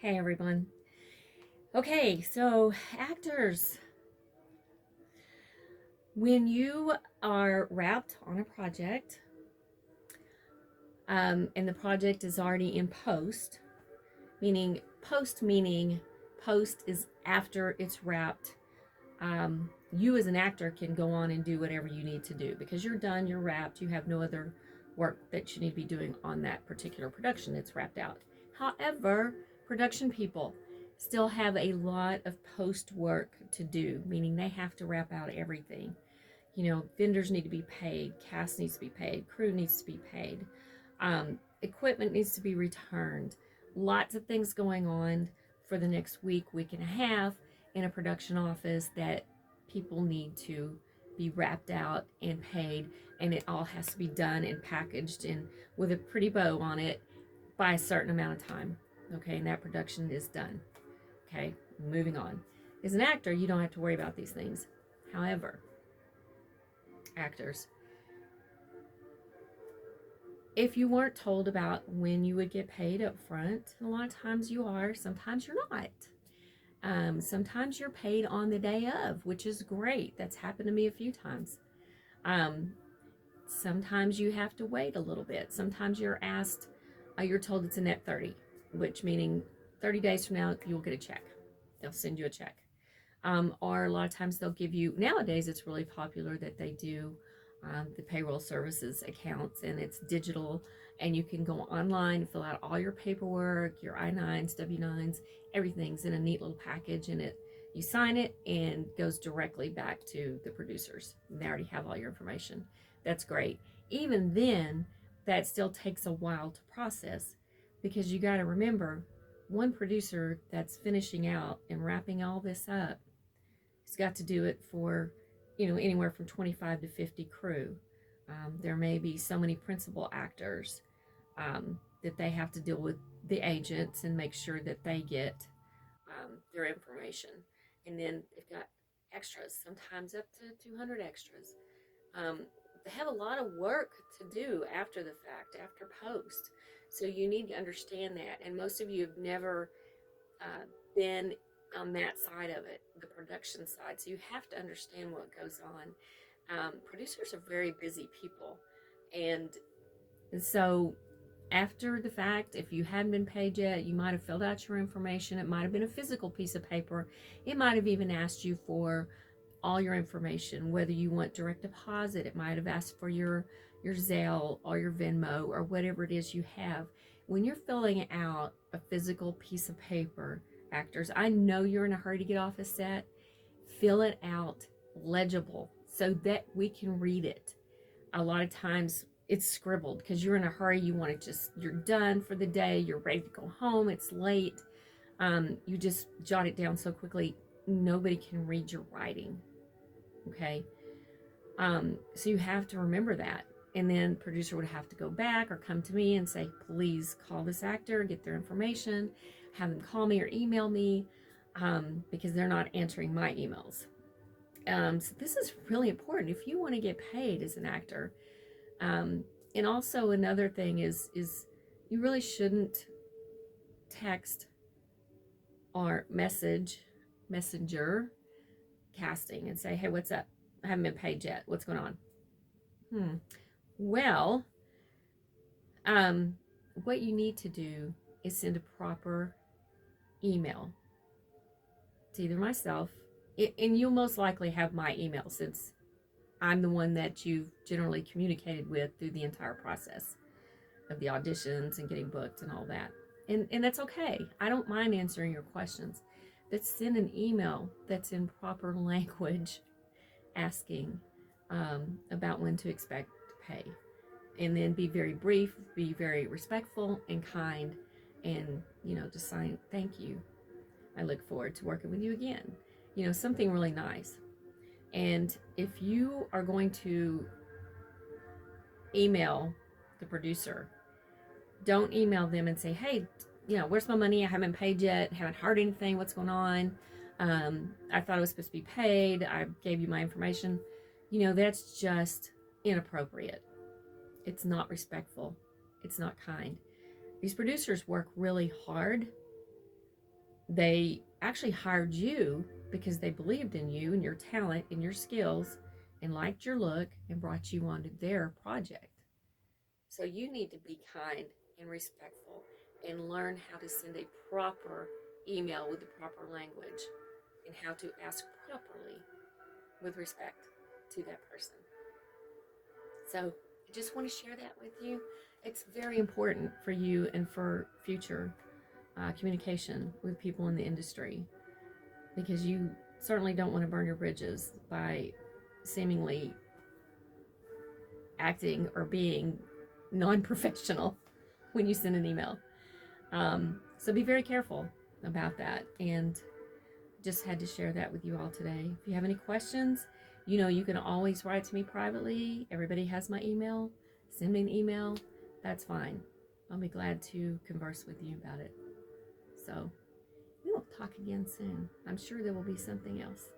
Hey everyone. Okay, so actors, when you are wrapped on a project, and the project is already in post meaning post is after it's wrapped. You as an actor can go on and do whatever you need to do because you're done, you're wrapped, you have no other work that you need to be doing on that particular production that's wrapped out. However, production people still have a lot of post work to do, meaning they have to wrap out everything. Vendors need to be paid, cast needs to be paid, crew needs to be paid, equipment needs to be returned. Lots of things going on for the next week and a half in a production office that people need to be wrapped out and paid, and it all has to be done and packaged and with a pretty bow on it by a certain amount of time. Okay, and that production is done. Okay, moving on. As an actor, you don't have to worry about these things. However, actors, if you weren't told about when you would get paid up front, a lot of times you are, sometimes you're not. Sometimes you're paid on the day of, which is great. That's happened to me a few times. Um, Sometimes you have to wait a little bit. Sometimes you're told it's a net 30, which meaning 30 days from now, you'll get a check. They'll send you a check. Or a lot of times they'll give you, nowadays it's really popular that they do the payroll services accounts, and it's digital, and you can go online, fill out all your paperwork, your I-9s, W-9s, everything's in a neat little package, and you sign it and goes directly back to the producers. They already have all your information. That's great. Even then, that still takes a while to process because you got to remember, one producer that's finishing out and wrapping all this up has got to do it for, anywhere from 25 to 50 crew. There may be so many principal actors that they have to deal with the agents and make sure that they get their information. And then they've got extras, sometimes up to 200 extras. Um, they have a lot of work to do after the fact, after post. So you need to understand that. And most of you have never been on that side of it, the production side. So you have to understand what goes on. Producers are very busy people. And so after the fact, if you hadn't been paid yet, you might have filled out your information. It might have been a physical piece of paper. It might have even asked you for all your information, whether you want direct deposit. It might have asked for your Zelle or your Venmo or whatever it is you have. When you're filling out a physical piece of paper, actors, I know you're in a hurry to get off a set. Fill it out legible so that we can read it. A lot of times it's scribbled because you're in a hurry. You're done for the day. You're ready to go home. It's late. You just jot it down so quickly. Nobody can read your writing. Okay. So you have to remember that. And then producer would have to go back or come to me and say, please call this actor, get their information, have them call me or email me, because they're not answering my emails. So this is really important if you want to get paid as an actor. And also another thing is you really shouldn't text or messenger casting and say, hey, what's up? I haven't been paid yet. What's going on? Well, what you need to do is send a proper email to either myself, and you'll most likely have my email since I'm the one that you've generally communicated with through the entire process of the auditions and getting booked and all that. And that's okay. I don't mind answering your questions. But send an email that's in proper language asking about when to expect to pay. And then be very brief, be very respectful and kind, and, just sign, thank you. I look forward to working with you again. Something really nice. And if you are going to email the producer, don't email them and say, hey, where's my money? I haven't paid yet. Haven't heard anything. What's going on? I thought I was supposed to be paid. I gave you my information. That's just inappropriate. It's not respectful. It's not kind. These producers work really hard They actually hired you because they believed in you and your talent and your skills and liked your look and brought you onto their project. So you need to be kind and respectful and learn how to send a proper email with the proper language and how to ask properly with respect to that person. So I just want to share that with you. It's very important for you and for future communication with people in the industry, because you certainly don't want to burn your bridges by seemingly acting or being non-professional when you send an email. So be very careful about that. And just had to share that with you all today. If you have any questions, you can always write to me privately. Everybody has my email. Send me an email. That's fine. I'll be glad to converse with you about it. So we will talk again soon. I'm sure there will be something else.